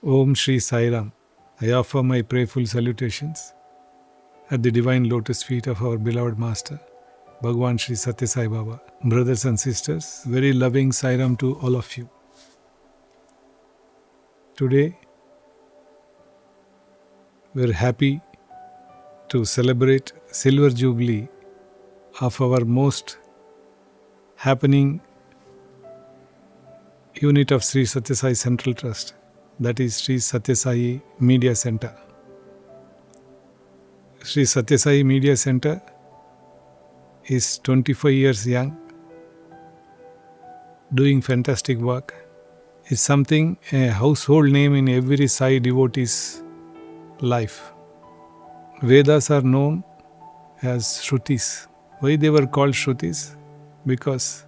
Om Shri Sai Ram. I offer my prayerful salutations at the divine lotus feet of our beloved Master, Bhagwan Shri Sathya Sai Baba. Brothers and sisters, very loving Sai Ram to all of you. Today, we are happy to celebrate Silver Jubilee of our most happening unit of Sri Sathya Sai Central Trust, that is Sri Sathya Sai Media Center. Sri Sathya Sai Media Center is 25 years young, doing fantastic work. It's something, a household name in every Sai devotee's life. Vedas are known as Shrutis. Why they were called Shrutis? Because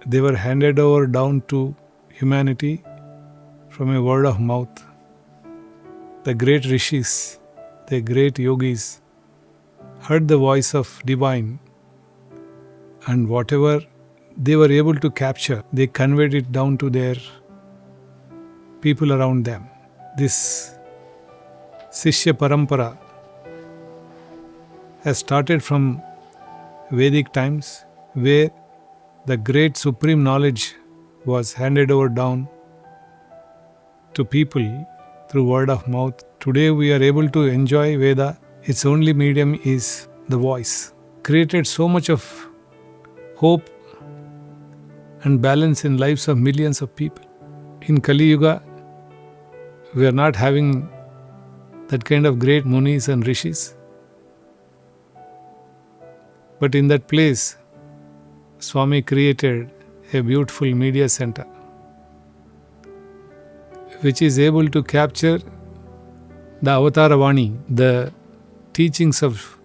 they were handed over down to humanity from a word of mouth. The great rishis, the great yogis heard the voice of divine, and whatever they were able to capture, they conveyed it down to their people around them. This Shishya Parampara has started from Vedic times, where the great supreme knowledge was handed over down to people through word of mouth. Today we are able to enjoy Veda. Its only medium is the voice. Created so much of hope and balance in lives of millions of people. In Kali Yuga, we are not having that kind of great munis and rishis. But in that place, Swami created a beautiful media center which is able to capture the Avataravani, the teachings of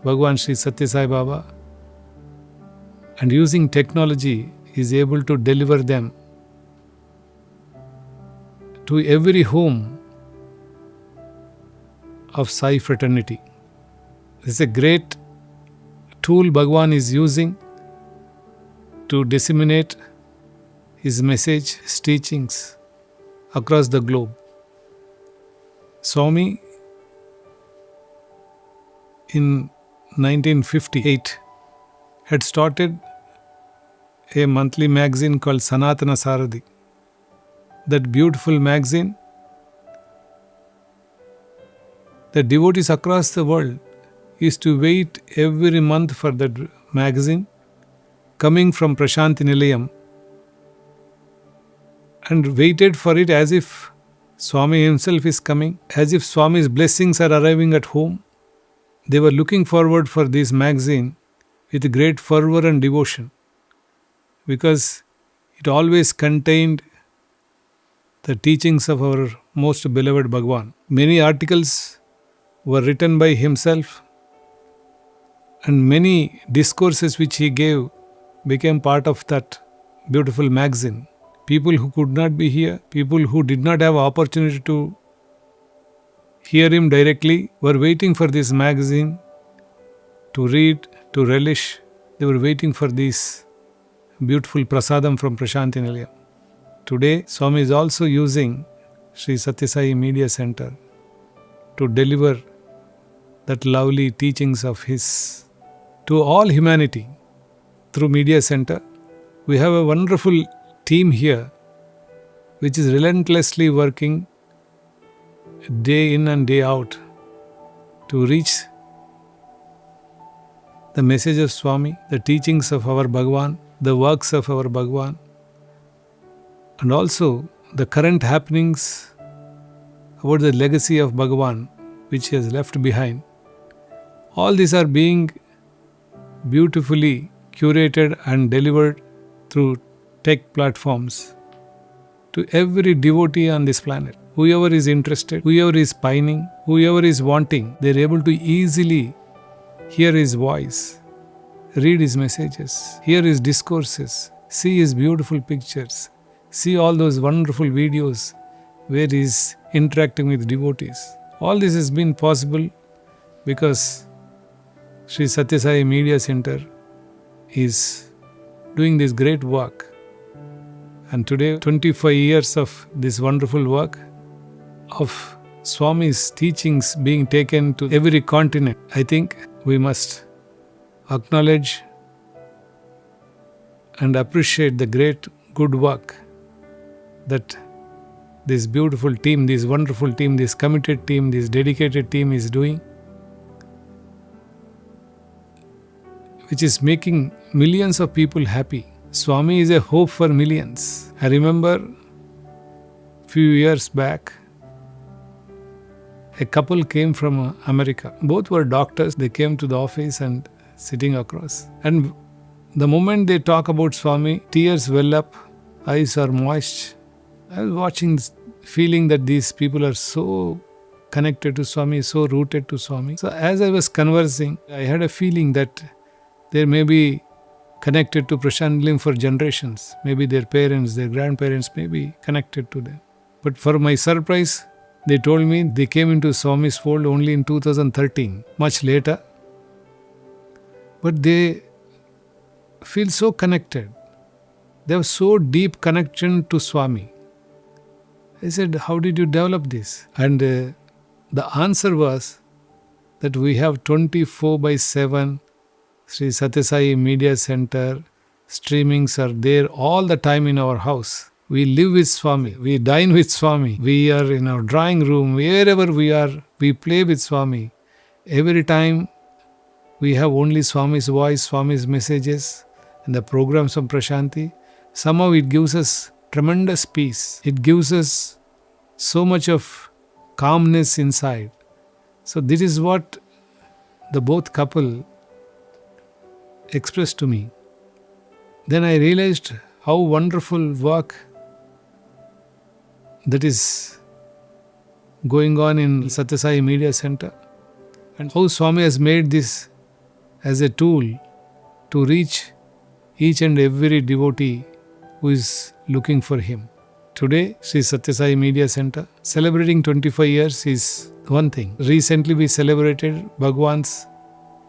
Bhagwan Shri Sathya Sai Baba, and using technology is able to deliver them to every home of Sai fraternity. This is a great tool Bhagwan is using to disseminate his message, his teachings across the globe. Swami in 1958 had started a monthly magazine called Sanatana Sarathi. That beautiful magazine, the devotees across the world used to wait every month for that magazine coming from Prashanti Nilayam, and waited for it as if Swami himself is coming, as if Swami's blessings are arriving at home. They were looking forward for this magazine with great fervor and devotion, because it always contained the teachings of our most beloved Bhagwan. Many articles were written by himself, and many discourses which he gave became part of that beautiful magazine. People who could not be here, people who did not have opportunity to hear him directly, were waiting for this magazine to read, to relish. They were waiting for this beautiful prasadam from Prashanti Nilayam. Today, Swami is also using Sri Sathya Sai Media Center to deliver that lovely teachings of his to all humanity through Media Center. We have a wonderful team here which is relentlessly working day in and day out to reach the message of Swami, the teachings of our Bhagwan, the works of our Bhagwan, and also the current happenings about the legacy of Bhagwan which he has left behind. All these are being beautifully curated and delivered through tech platforms to every devotee on this planet. Whoever is interested, whoever is pining, whoever is wanting, they are able to easily hear his voice, read his messages, hear his discourses, see his beautiful pictures, see all those wonderful videos where he is interacting with devotees. All this has been possible because Sri Sathya Sai Media Center is doing this great work, And today, 25 years of this wonderful work of Swami's teachings being taken to every continent, I think we must acknowledge and appreciate the great good work that this beautiful team, this wonderful team, this committed team, this dedicated team is doing, which is making millions of people happy. Swami is a hope for millions. I remember a few years back, a couple came from America. Both were doctors. They came to the office and sitting across. And the moment they talk about Swami, tears well up, eyes are moist. I was watching, feeling that these people are so connected to Swami, so rooted to Swami. So as I was conversing, I had a feeling that they may be connected to Prashant Lim for generations. Maybe their parents, their grandparents may be connected to them. But for my surprise, they told me they came into Swami's fold only in 2013, much later. But they feel so connected. They have so deep connection to Swami. I said, how did you develop this? And the answer was that we have 24/7 Sri Sathya Sai Media Center, streamings are there all the time in our house. We live with Swami, we dine with Swami, we are in our drawing room, wherever we are, we play with Swami. Every time we have only Swami's voice, Swami's messages, and the programs of Prashanti. Somehow it gives us tremendous peace. It gives us so much of calmness inside. So this is what the both couple expressed to me. Then I realized how wonderful work that is going on in Sathya Sai Media Center, and how Swami has made this as a tool to reach each and every devotee who is looking for him. Today, Sri Sathya Sai Media Center celebrating 25 years is one thing. Recently we celebrated Bhagwan's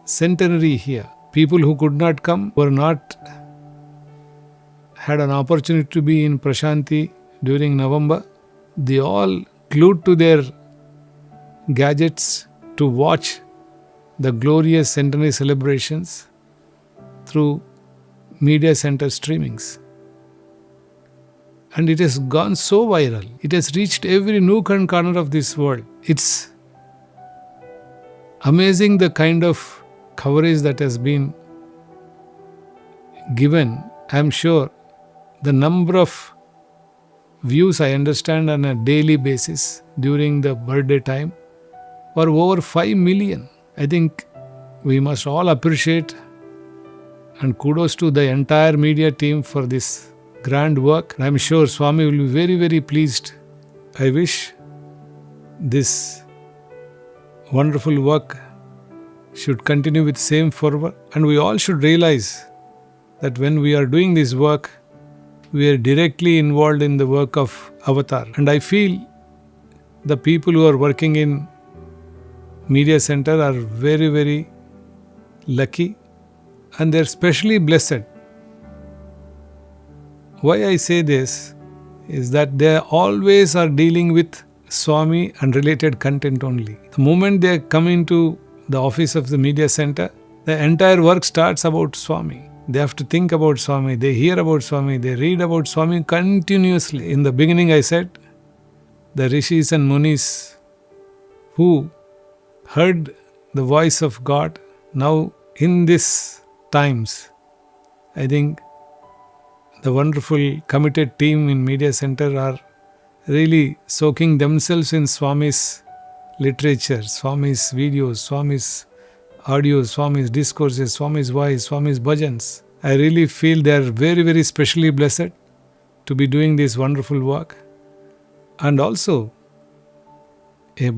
centenary here. People who could not come, were not had an opportunity to be in Prashanti during November, they all glued to their gadgets to watch the glorious centenary celebrations through media center streamings. And it has gone so viral. It has reached every nook and corner of this world. It's amazing the kind of coverage that has been given. I'm sure the number of views I understand on a daily basis during the birthday time were over 5 million. I think we must all appreciate and kudos to the entire media team for this grand work. I'm sure Swami will be very, very pleased. I wish this wonderful work should continue with same fervor, and we all should realize that when we are doing this work, we are directly involved in the work of Avatar. And I feel the people who are working in Media Center are very, very lucky, and they are specially blessed. Why I say this is that they always are dealing with Swami and related content only. The moment they come into the office of the Media Center, the entire work starts about Swami. They have to think about Swami, they hear about Swami, they read about Swami continuously. In the beginning I said, the Rishis and Munis who heard the voice of God, now in these times, I think the wonderful committed team in Media Center are really soaking themselves in Swami's literature, Swami's videos, Swami's audios, Swami's discourses, Swami's voice, Swami's bhajans. I really feel they are very, very specially blessed to be doing this wonderful work. And also a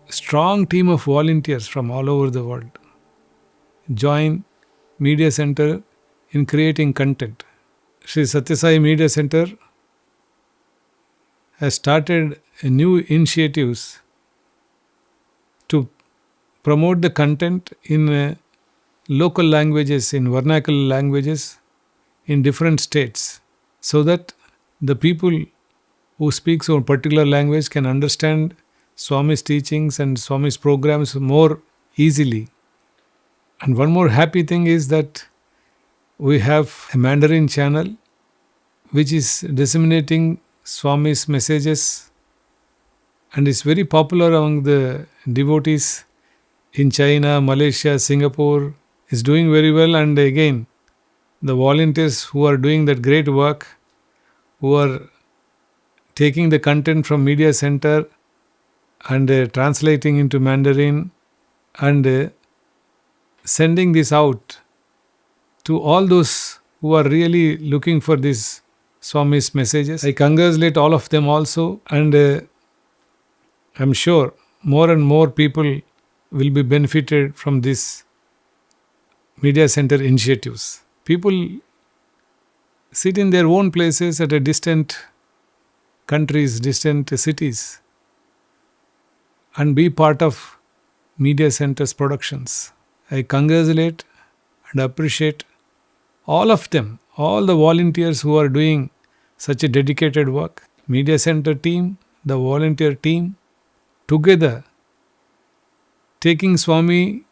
strong team of volunteers from all over the world join Media Center in creating content. Sri Sathya Sai Media Center has started new initiatives to promote the content in local languages, in vernacular languages in different states, so that the people who speak a particular language can understand Swami's teachings and Swami's programs more easily. And one more happy thing is that we have a Mandarin channel which is disseminating Swami's messages, and is very popular among the devotees in China, Malaysia, Singapore. Is doing very well. And again, the volunteers who are doing that great work, who are taking the content from Media Center and translating into Mandarin and sending this out to all those who are really looking for this Swami's messages. I congratulate all of them also, and I'm sure more and more people will be benefited from this Media Center initiatives. People sit in their own places at a distant countries, distant cities, and be part of Media Center's productions. I congratulate and appreciate all of them, all the volunteers who are doing such a dedicated work. Media Center team, the volunteer team, together taking Swami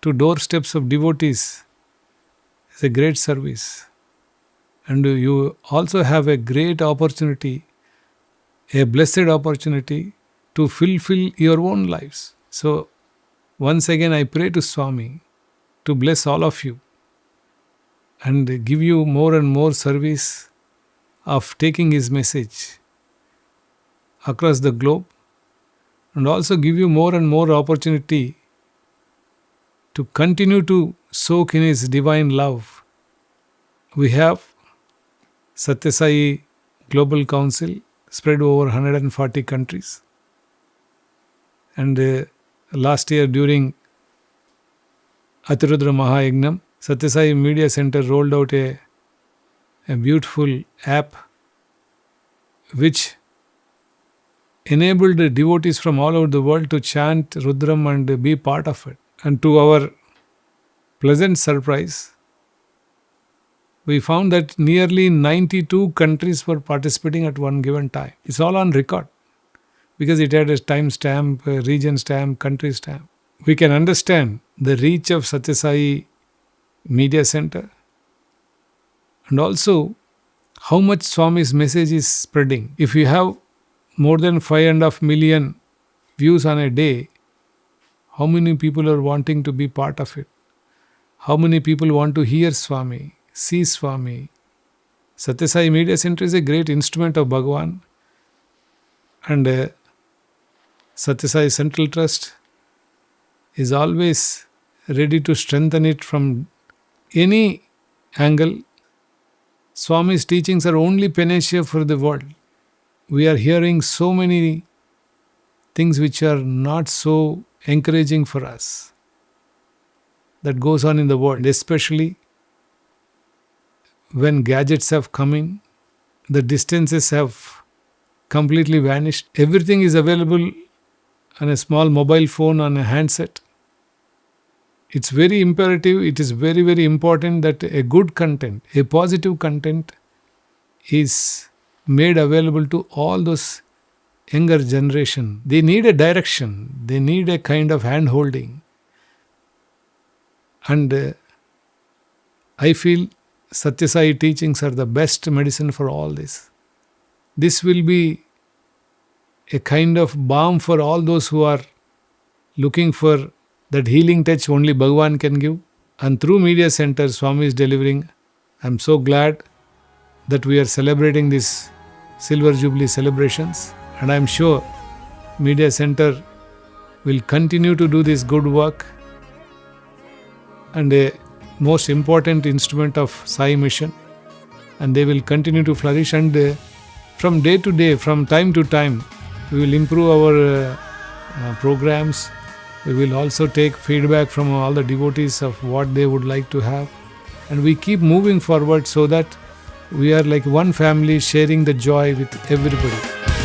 to doorsteps of devotees is a great service. And you also have a great opportunity, a blessed opportunity to fulfill your own lives. So once again I pray to Swami to bless all of you and give you more and more service of taking his message across the globe, and also give you more and more opportunity to continue to soak in his divine love. We have Sathya Sai Global Council spread over 140 countries. And last year during Atirudra Mahayagnam, Sathya Sai Media Center rolled out a beautiful app which enabled devotees from all over the world to chant Rudram and be part of it. And to our pleasant surprise, we found that nearly 92 countries were participating at one given time. It's all on record because it had a time stamp, a region stamp, country stamp. We can understand the reach of Sathya Sai Media Center and also how much Swami's message is spreading. If you have more than 5.5 million views on a day, how many people are wanting to be part of it? How many people want to hear Swami, see Swami? Sathya Sai Media Center is a great instrument of Bhagavan, and Sathya Sai Central Trust is always ready to strengthen it from any angle. Swami's teachings are only panacea for the world. We are hearing so many things which are not so encouraging for us that goes on in the world, especially when gadgets have come in, the distances have completely vanished. Everything is available on a small mobile phone, on a handset. It's very imperative, it is very, very important that a good content, a positive content is made available to all those younger generation. They need a direction, they need a kind of hand-holding. And I feel Sathya Sai teachings are the best medicine for all this. This will be a kind of balm for all those who are looking for that healing touch only Bhagavan can give. And through Media Center, Swami is delivering. I'm so glad that we are celebrating this Silver Jubilee celebrations. And I'm sure Media Center will continue to do this good work, and a most important instrument of Sai mission. And they will continue to flourish, and from day to day, from time to time, we will improve our programs. We will also take feedback from all the devotees of what they would like to have. And we keep moving forward so that we are like one family sharing the joy with everybody.